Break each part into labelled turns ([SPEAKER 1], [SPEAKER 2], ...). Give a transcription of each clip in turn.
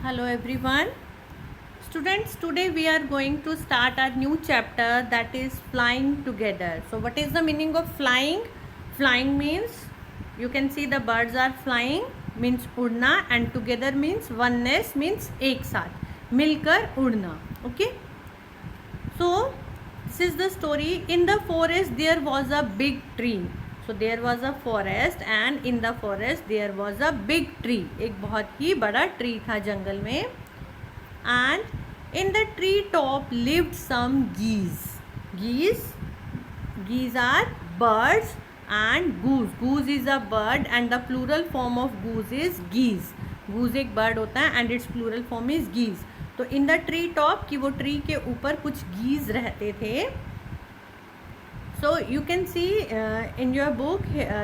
[SPEAKER 1] Hello everyone. Students, today we are going to start our new chapter, that is flying together. So what is the meaning of flying? Flying means you can see the birds are flying, means उड़ना, and together means oneness, means एक साथ मिलकर उड़ना. Okay. So this is the story. In the forest there was a big tree. So there was a forest and in the forest there was a big tree. एक बहुत ही बड़ा tree था जंगल में. And in the tree top lived some geese. Geese are birds, and goose is a bird and the plural form of goose is geese. Goose एक bird होता है and its plural form is geese. तो in the tree top कि वो tree के ऊपर कुछ geese रहते थे. So you can see in your book,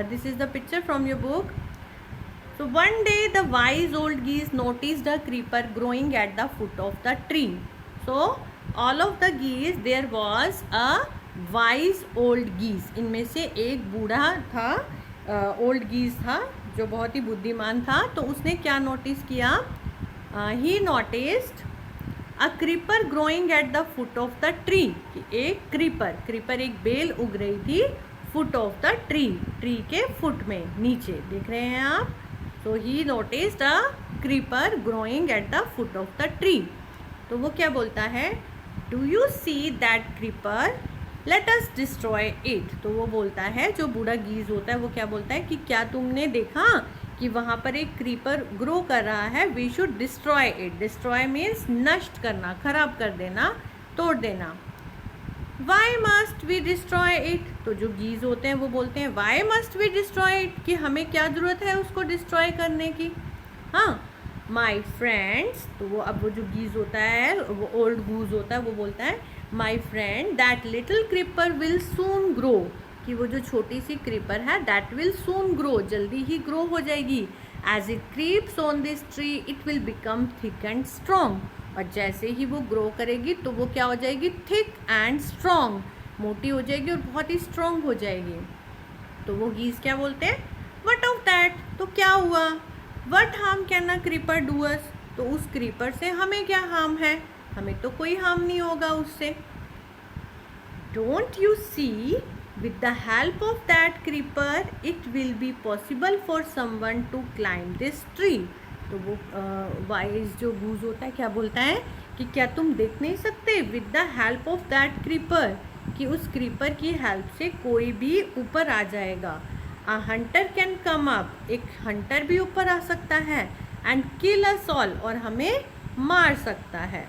[SPEAKER 1] this is the picture from your book. So one day the wise old geese noticed a creeper growing at the foot of the tree. So all of the geese, there was a wise old geese. इनमें से एक बूढ़ा था, old गीज था जो बहुत ही बुद्धिमान था. तो उसने क्या नोटिस किया? ही noticed a creeper growing at the foot of the tree. एक क्रीपर एक बेल उग रही थी फुट ऑफ द ट्री के फुट में, नीचे देख रहे हैं आप. So he noticed a creeper growing at the foot of the tree. तो वो क्या बोलता है? Do you see that creeper? Let us destroy it. तो वो बोलता है, जो बूढ़ा गीज होता है वो क्या बोलता है कि क्या तुमने देखा कि वहाँ पर एक क्रीपर ग्रो कर रहा है? We should destroy it. Destroy means नष्ट करना, खराब कर देना, तोड़ देना. Why must we destroy it? तो जो गीज होते हैं वो बोलते हैं Why must we destroy it? कि हमें क्या ज़रूरत है उसको डिस्ट्रॉय करने की. हाँ, My friends, तो वो अब वो जो गीज होता है, वो ओल्ड गूज होता है, वो बोलता है My friend, that little creeper will soon grow. कि वो जो छोटी सी क्रीपर है that will soon grow, जल्दी ही ग्रो हो जाएगी. As it creeps on this tree, it will become thick and strong. और जैसे ही वो ग्रो करेगी तो वो क्या हो जाएगी? थिक एंड स्ट्रॉन्ग, मोटी हो जाएगी और बहुत ही स्ट्रॉन्ग हो जाएगी. तो वो गीज क्या बोलते हैं? What of that. तो क्या हुआ? What harm can a creeper do us. तो उस क्रीपर से हमें क्या हार्म है? हमें तो कोई हार्म नहीं होगा उससे. Don't you see, with the help of that creeper it will be possible for someone to climb this tree. तो वो वाइज जो गूज होता है क्या बोलता है कि क्या तुम देख नहीं सकते? With the help of that creeper, कि उस क्रीपर की हेल्प से कोई भी ऊपर आ जाएगा. अ हंटर कैन कम अप, एक हंटर भी ऊपर आ सकता है. एंड किल अस ऑल, और हमें मार सकता है.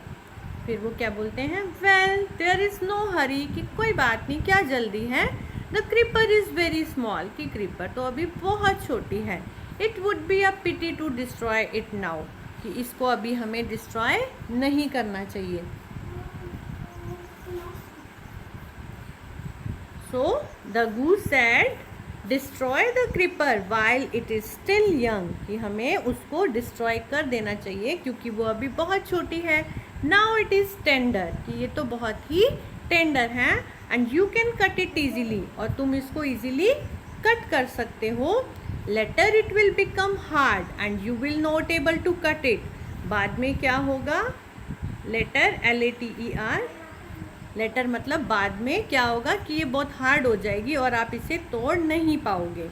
[SPEAKER 1] फिर वो क्या बोलते हैं? Well there is no hurry, कि कोई बात नहीं, क्या जल्दी है. The creeper is very small, कि क्रीपर तो अभी बहुत छोटी है. It would be a pity to destroy it now, कि इसको अभी हमें डिस्ट्रॉय नहीं करना चाहिए. So the goose said destroy the creeper while it is still young, कि हमें उसको डिस्ट्रॉय कर देना चाहिए क्योंकि वो अभी बहुत छोटी है. नाउ इट इज़ टेंडर, कि ये तो बहुत ही टेंडर है. And you can cut it easily, और तुम इसको ईजिली कट कर सकते हो. Later it will become hard and you will not able to cut it. बाद में क्या होगा? लेटर LATER, लेटर मतलब बाद में क्या होगा कि ये बहुत हार्ड हो जाएगी और आप इसे तोड़ नहीं पाओगे.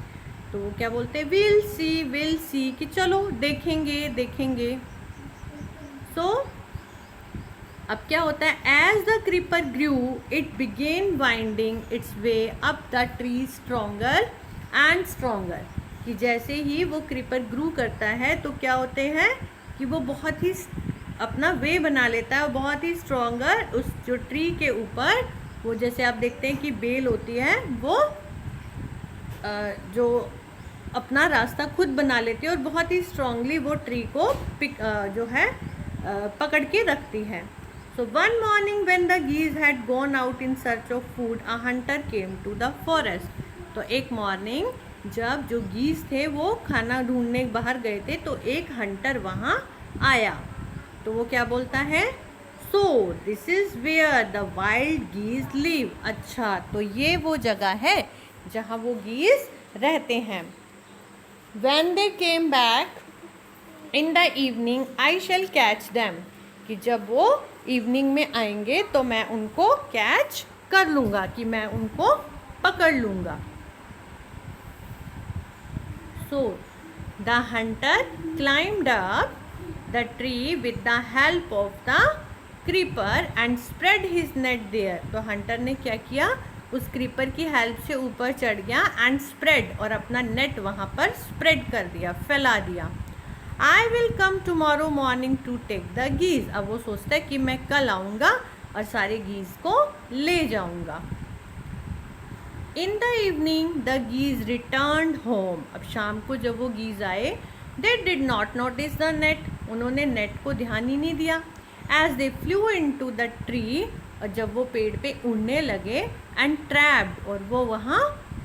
[SPEAKER 1] तो वो क्या बोलते हैं? विल सी, कि चलो देखेंगे. सो अब क्या होता है? As the creeper grew it began winding its way up the tree stronger and stronger, कि जैसे ही वो क्रीपर ग्रू करता है तो क्या होते हैं कि वो बहुत ही अपना वे बना लेता है, बहुत ही स्ट्रॉन्गर उस जो ट्री के ऊपर. वो जैसे आप देखते हैं कि बेल होती है, वो जो अपना रास्ता खुद बना लेती है और बहुत ही स्ट्रांगली वो ट्री को जो है पकड़ के रखती है. So one morning when the geese had gone out in search of food a hunter came to the forest. तो एक मॉर्निंग जब जो गीज थे वो खाना ढूंढने बाहर गए थे तो एक हंटर वहाँ आया. तो वो क्या बोलता है? So this is where the wild geese live. अच्छा, तो ये वो जगह है जहाँ वो गीज रहते हैं. When they came back, in the evening I shall catch them, कि जब वो इवनिंग में आएंगे तो मैं उनको कैच कर लूँगा, कि मैं उनको पकड़ लूँगा. So the hunter climbed up the tree with the help of the creeper and spread his net there. तो हंटर ने क्या किया, उस क्रीपर की हेल्प से ऊपर चढ़ गया एंड स्प्रेड, और अपना नेट वहाँ पर स्प्रेड कर दिया, फैला दिया. I will come tomorrow morning to take the geese. अब वो सोचता है कि मैं कल आऊँगा और सारे गीज को ले जाऊँगा. In the evening the geese return home. अब शाम को जब वो गीज आए, they did not notice the net. उन्होंने नेट को ध्यान ही नहीं दिया. As they flew into the tree, और जब वो पेड़ पे उड़ने लगे, एंड ट्रैप्ड, और वो वहाँ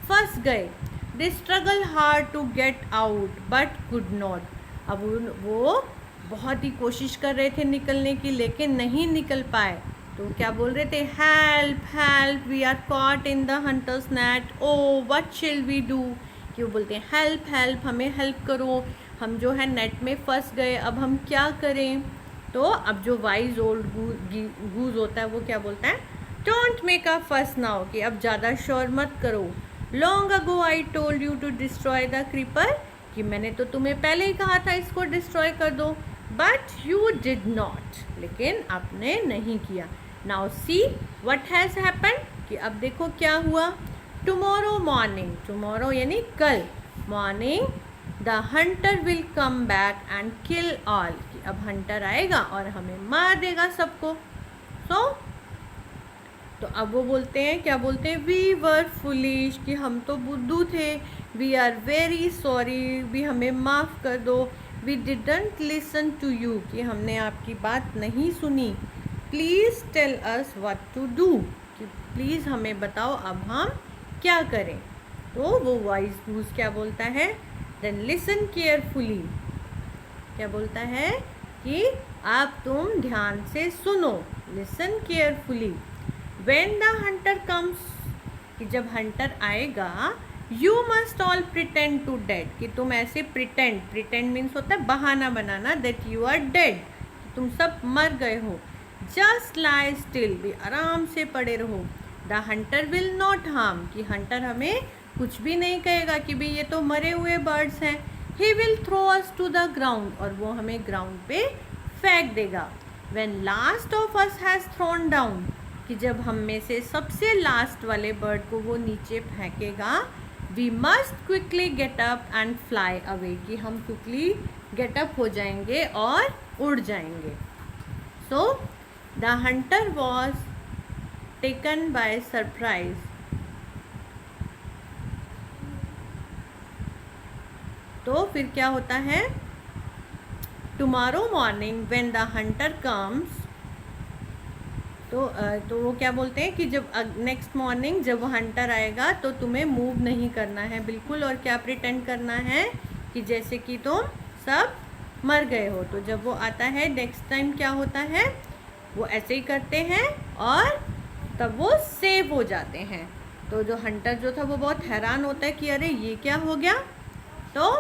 [SPEAKER 1] फंस गए. They struggle hard to get out but could not. अब वो बहुत ही कोशिश कर रहे थे निकलने की, लेकिन नहीं निकल पाए. तो क्या बोल रहे थे, help help we are caught in the hunter's net, oh what shall we do. कि वो बोलते हैं हेल्प हेल्प, हमें हेल्प करो, हम जो है नेट में फंस गए, अब हम क्या करें. तो अब जो वाइज ओल्ड गूज होता है वो क्या बोलता है, डोंट मेक अ फस नाउ, कि अब ज़्यादा शोर मत करो. Long ago I told you to destroy the creeper, कि मैंने तो तुम्हें पहले ही कहा था इसको डिस्ट्रॉय कर दो, बट यू डिड नॉट, लेकिन आपने नहीं किया. Now see what has happened, कि अब देखो क्या हुआ. टुमारो मॉर्निंग, टुमारो यानी कल, morning the Hunter will come back and kill all, कि अब हंटर आएगा और हमें मार देगा सबको. तो अब वो बोलते हैं, क्या बोलते हैं, वी वर फुलिश, कि हम तो बुद्धू थे. वी आर वेरी सॉरी, भी हमें माफ़ कर दो. We didn't listen to you, कि हमने आपकी बात नहीं सुनी. Please tell us what to do, कि प्लीज़ हमें बताओ अब हम क्या करें. तो वो वाइज गूज क्या बोलता है, देन लिसन केयरफुली, क्या बोलता है कि आप तुम ध्यान से सुनो, listen carefully. When the hunter comes, कि जब हंटर आएगा, you must all pretend to dead, कि तुम ऐसे प्रिटेंड मीन्स होता है बहाना बनाना, दैट यू आर डेड, तुम सब मर गए हो. जस्ट लाई स्टिल, भी आराम से पड़े रहो. The Hunter will not harm, कि हंटर हमें कुछ भी नहीं कहेगा कि भाई ये तो मरे हुए बर्ड्स हैं. He will throw us to the ground, और वो हमें ग्राउंड पे फेंक देगा. When last of us has thrown down, कि जब हम में से सबसे लास्ट वाले बर्ड को वो नीचे फेंकेगा, we must quickly get up and fly away, कि हम क्विकली गेट अप हो जाएंगे और उड़ जाएंगे. सो the Hunter was taken by surprise. तो फिर क्या होता है, tomorrow morning when the hunter comes, तो वो क्या बोलते हैं कि जब नेक्स्ट मॉर्निंग जब हंटर आएगा तो तुम्हें मूव नहीं करना है बिल्कुल, और क्या प्रिटेंड करना है कि जैसे कि तुम सब मर गए हो. तो जब वो आता है नेक्स्ट टाइम क्या होता है, वो ऐसे ही करते हैं और तब वो सेव हो जाते हैं. तो जो हंटर जो था वो बहुत हैरान होता है कि अरे ये क्या हो गया. तो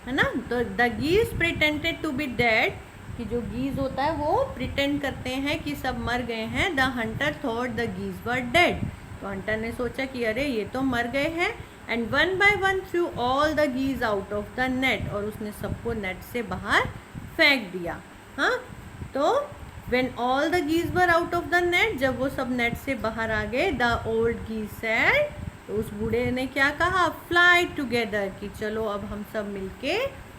[SPEAKER 1] है ना, तो the गीज pretended to be dead, कि जो गीज होता है वो प्रिटेंड करते हैं कि सब मर गए हैं. The hunter thought the geese were dead, तो हंटर ने सोचा कि अरे ये तो मर गए हैं. And one by one threw all the geese out of the net, और उसने सबको नेट से बाहर फेंक दिया. हाँ, तो when all the geese were out of the net, जब वो सब नेट से बाहर आ गए, द ओल्ड गीज सेड, तो उस बूढ़े ने क्या कहा, फ्लाई टुगेदर, कि चलो अब हम सब मिलके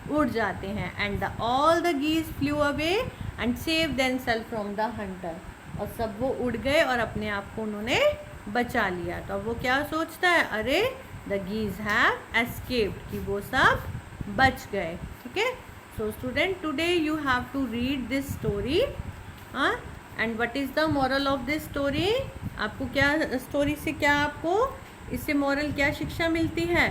[SPEAKER 1] उड़ जाते हैं. And the all the geese flew away and save themselves from the hunter, और सब वो उड़ गए और अपने आप को उन्होंने बचा लिया. तो अब वो क्या सोचता है, अरे द गीज हैव एस्केप्ड, कि वो सब बच गए. ठीक है. So student, today you have to read this story. And what is the moral of this story, आपको क्या स्टोरी से क्या आपको इससे मॉरल क्या शिक्षा मिलती है,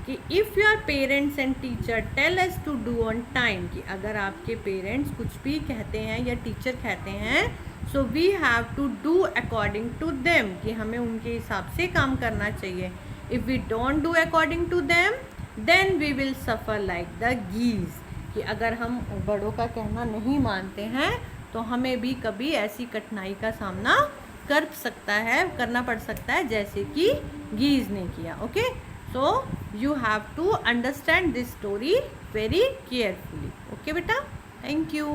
[SPEAKER 1] कि if your parents and teacher tell us to do on time, कि अगर आपके पेरेंट्स कुछ भी कहते हैं या टीचर कहते हैं, so we have to do according to them, कि हमें उनके हिसाब से काम करना चाहिए. If we don't do according to them, then we will suffer like the geese, कि अगर हम बड़ों का कहना नहीं मानते हैं तो हमें भी कभी ऐसी कठिनाई का सामना करना पड़ सकता है जैसे कि गीज़ ने किया. Okay, so you have to understand this story very carefully. Okay बेटा, थैंक यू.